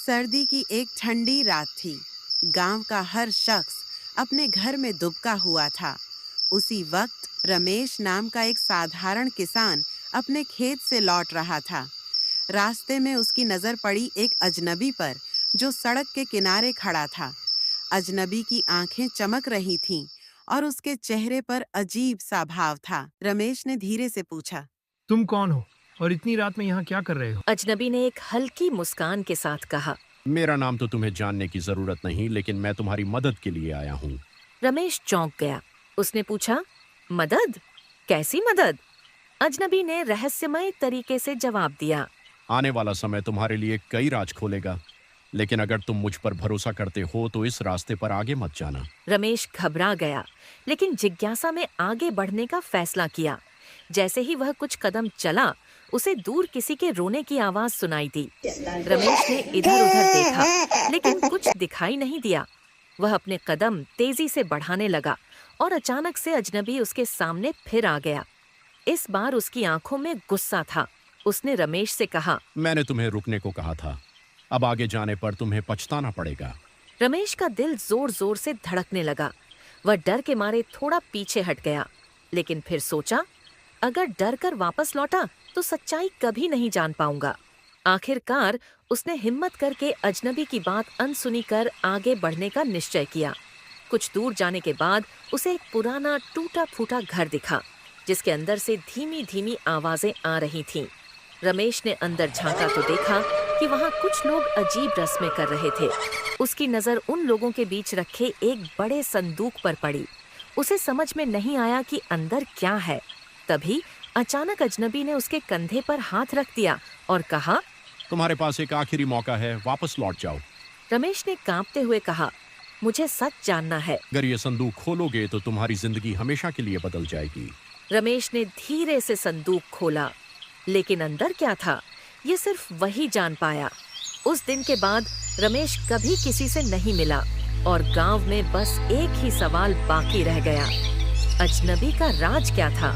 सर्दी की एक ठंडी रात थी। गांव का हर शख्स अपने घर में दुबका हुआ था। उसी वक्त रमेश नाम का एक साधारण किसान अपने खेत से लौट रहा था। रास्ते में उसकी नजर पड़ी एक अजनबी पर, जो सड़क के किनारे खड़ा था। अजनबी की आंखें चमक रही थीं और उसके चेहरे पर अजीब सा भाव था। रमेश ने धीरे से पूछा, तुम कौन हो और इतनी रात में यहाँ क्या कर रहे हो? अजनबी ने एक हल्की मुस्कान के साथ कहा। मेरा नाम तो तुम्हें जानने की जरूरत नहीं, लेकिन मैं तुम्हारी मदद के लिए आया हूँ। रमेश चौंक गया। उसने पूछा, मदद? कैसी मदद? अजनबी ने रहस्यमय तरीके से जवाब दिया। आने वाला समय तुम्हारे लिए कई राज खोलेगा, लेकिन अगर तुम मुझ पर भरोसा करते हो तो इस रास्ते पर आगे मत जाना। रमेश घबरा गया, लेकिन जिज्ञासा में आगे बढ़ने का फैसला किया। जैसे ही वह कुछ कदम चला, उसे दूर किसी के रोने की आवाज सुनाई दी। रमेश ने इधर उधर देखा, लेकिन कुछ दिखाई नहीं दिया। वह अपने कदम तेजी से बढ़ाने लगा और अचानक से अजनबी उसके सामने फिर आ गया। इस बार उसकी आंखों में गुस्सा था। उसने रमेश से कहा, मैंने तुम्हें रुकने को कहा था। अब आगे जाने पर तुम्हें पछताना पड़ेगा। रमेश का दिल जोर जोर से धड़कने लगा। वह डर के मारे थोड़ा पीछे हट गया, लेकिन फिर सोचा, अगर डर कर वापस लौटा तो सच्चाई कभी नहीं जान पाऊंगा। आखिरकार उसने हिम्मत करके अजनबी की बात अनसुनी कर आगे बढ़ने का निश्चय किया। कुछ दूर जाने के बाद उसे एक पुराना टूटा फूटा घर दिखा, जिसके अंदर से धीमी धीमी आवाजें आ रही थीं। रमेश ने अंदर झांका तो देखा कि वहां कुछ लोग अजीब रस्में कर रहे थे। उसकी नजर उन लोगों के बीच रखे एक बड़े संदूक पर पड़ी। उसे समझ में नहीं आया कि अंदर क्या है। तभी अचानक अजनबी ने उसके कंधे पर हाथ रख दिया और कहा, तुम्हारे पास एक आखिरी मौका है, वापस लौट जाओ। रमेश ने कांपते हुए कहा, मुझे सच जानना है। अगर ये संदूक खोलोगे तो तुम्हारी जिंदगी हमेशा के लिए बदल जाएगी। रमेश ने धीरे से संदूक खोला, लेकिन अंदर क्या था, ये सिर्फ वही जान पाया। उस दिन के बाद रमेश कभी किसी से नहीं मिला और गांव में बस एक ही सवाल बाकी रह गया, अजनबी का राज क्या था?